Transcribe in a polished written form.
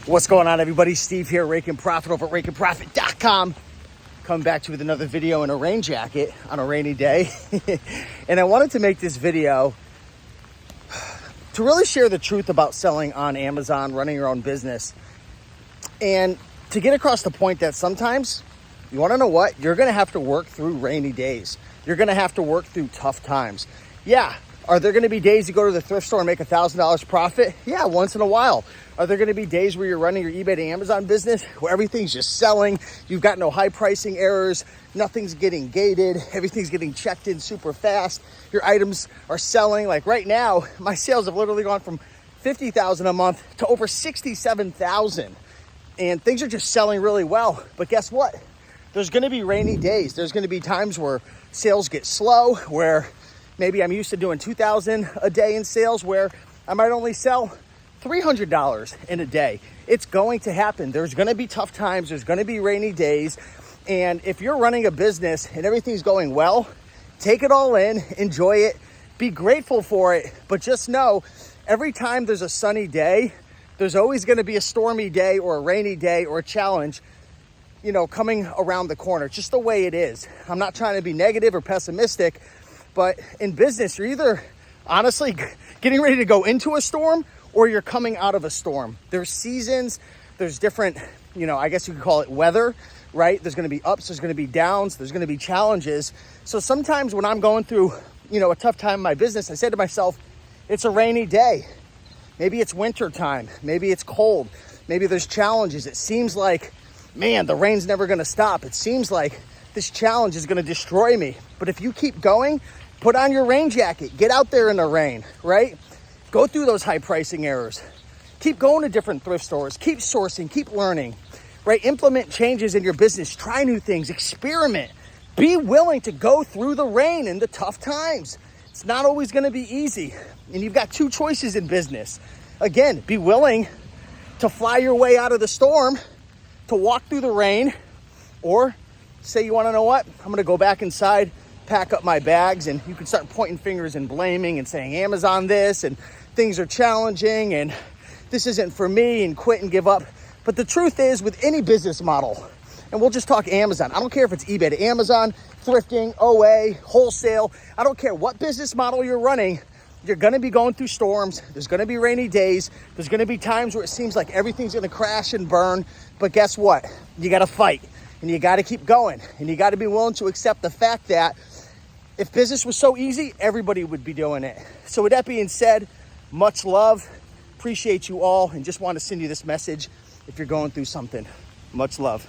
What's going on, everybody? Steve here, Rake and Profit over at rakeandprofit.com. Coming back to you with another video in a rain jacket on a rainy day. And I wanted to make this video to really share the truth about selling on Amazon, running your own business, and to get across the point that sometimes, you want to know what? You're going to have to work through rainy days. You're going to have to work through tough times. Yeah. Are there going to be days you go to the thrift store and make $1,000 profit? Yeah, once in a while. Are there going to be days where you're running your eBay to Amazon business where everything's just selling? You've got no high pricing errors. Nothing's getting gated. Everything's getting checked in super fast. Your items are selling. Like right now, my sales have literally gone from $50,000 a month to over $67,000. And things are just selling really well. But guess what? There's going to be rainy days. There's going to be times where sales get slow, where maybe I'm used to doing $2,000 a day in sales, where I might only sell $300 in a day. It's going to happen. There's going to be tough times. There's going to be rainy days. And if you're running a business and everything's going well, take it all in, enjoy it, be grateful for it. But just know, every time there's a sunny day, there's always going to be a stormy day or a rainy day or a challenge, coming around the corner. It's just the way it is. I'm not trying to be negative or pessimistic, but in business, you're either honestly getting ready to go into a storm or you're coming out of a storm. There's seasons, there's different, I guess you could call it weather, right? There's going to be ups, there's going to be downs, there's going to be challenges. So sometimes when I'm going through, a tough time in my business, I say to myself, it's a rainy day. Maybe it's winter time. Maybe it's cold. Maybe there's challenges. It seems like, man, the rain's never going to stop. It seems like this challenge is going to destroy me. But if you keep going, put on your rain jacket, get out there in the rain, right? Go through those high pricing errors. Keep going to different thrift stores, keep sourcing, keep learning, right? Implement changes in your business, try new things, experiment. Be willing to go through the rain and the tough times. It's not always going to be easy. And you've got two choices in business. Again, be willing to fly your way out of the storm, to walk through the rain, or say, you want to know what? I'm going to go back inside, pack up my bags, and you can start pointing fingers and blaming and saying Amazon this and things are challenging and this isn't for me, and quit and give up. But the truth is, with any business model, and we'll just talk Amazon. I don't care if it's eBay to Amazon, thrifting, OA, wholesale. I don't care what business model you're running. You're going to be going through storms. There's going to be rainy days. There's going to be times where it seems like everything's going to crash and burn. But guess what? You got to fight. And you got to keep going. And you got to be willing to accept the fact that if business was so easy, everybody would be doing it. So with that being said, much love. Appreciate you all. And just want to send you this message if you're going through something. Much love.